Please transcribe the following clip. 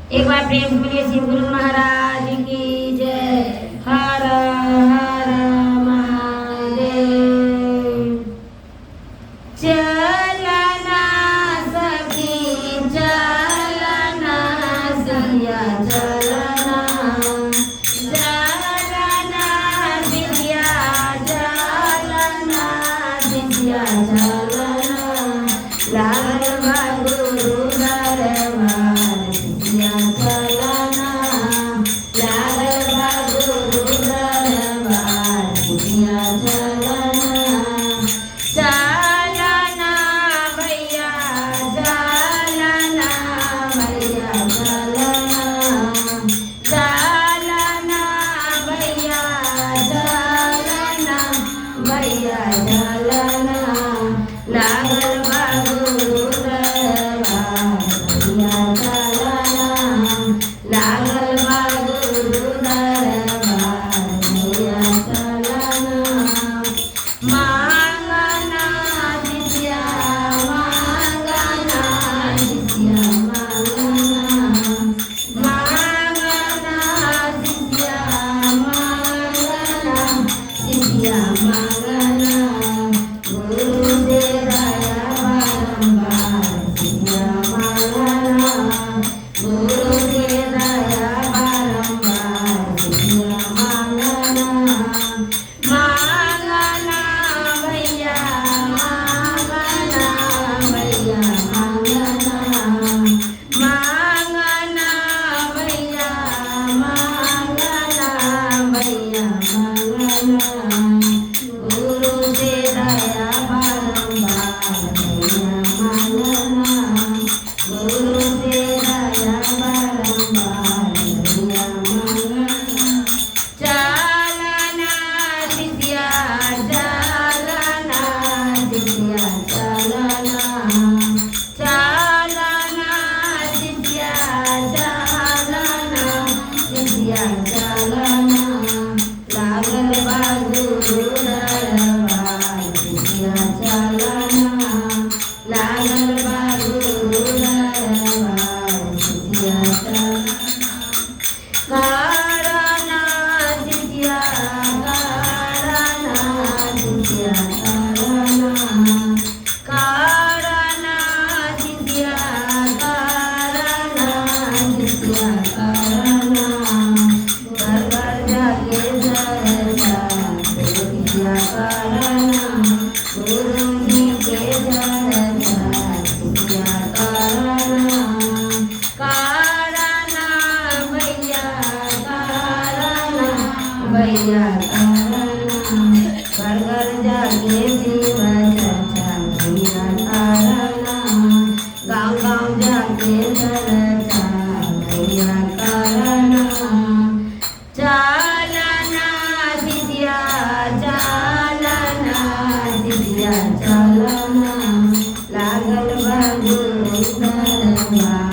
एक बार प्रेम से बोलिए शिव गुरु महाराज की जय। हर हर महादेव। चलना सखी चलना सैया चलना, चलना विद्या चलना विद्या चलना, लागल बा गुरु दरबार विद्या चलना, लागल बा गुरु दरबार विद्या चलना। चलना भैया चलना भैया चलना, चलना भैया चलना भैया चलना, लागल बा गुरु दरबार भैया चलना, लागल बा गुरु दरबार भैया चलना। मांगना विद्या मांगना विद्या मांगना, मांगना विद्या मांगना विद्या मांगना, गुरु दे दया बारंबार विद्या मांगना, गुरु दे दया बारंबार विद्या मांगना। मांगना भैया मांगना भैया मांगना, मांगना भैया मांगना भैया मांगना, गुरु से दया बारंबार भैया मांगना, गुरु से दया बारंबार भैया मांगना। चलना विद्या चलना विद्या चलना, चलना विद्या चलना विद्या चलना, लागल बा गुरु दरबार विद्या चलना, लागल बा गुरु दरबार विद्या चलना। करना विद्या करना विद्या करना, करना विद्या करना विद्या करना, घर घर जाके चर्चा विद्या करना, गुरु जी के चर्चा विद्या करना। करना भैया करना भैया करना, घर घर जाके शिव चर्चा भैया करना, गाँव गाँव जाके चर्चा भैया करना। चलना विद्या चलना विद्या चलना, लागल बा गुरु दरबार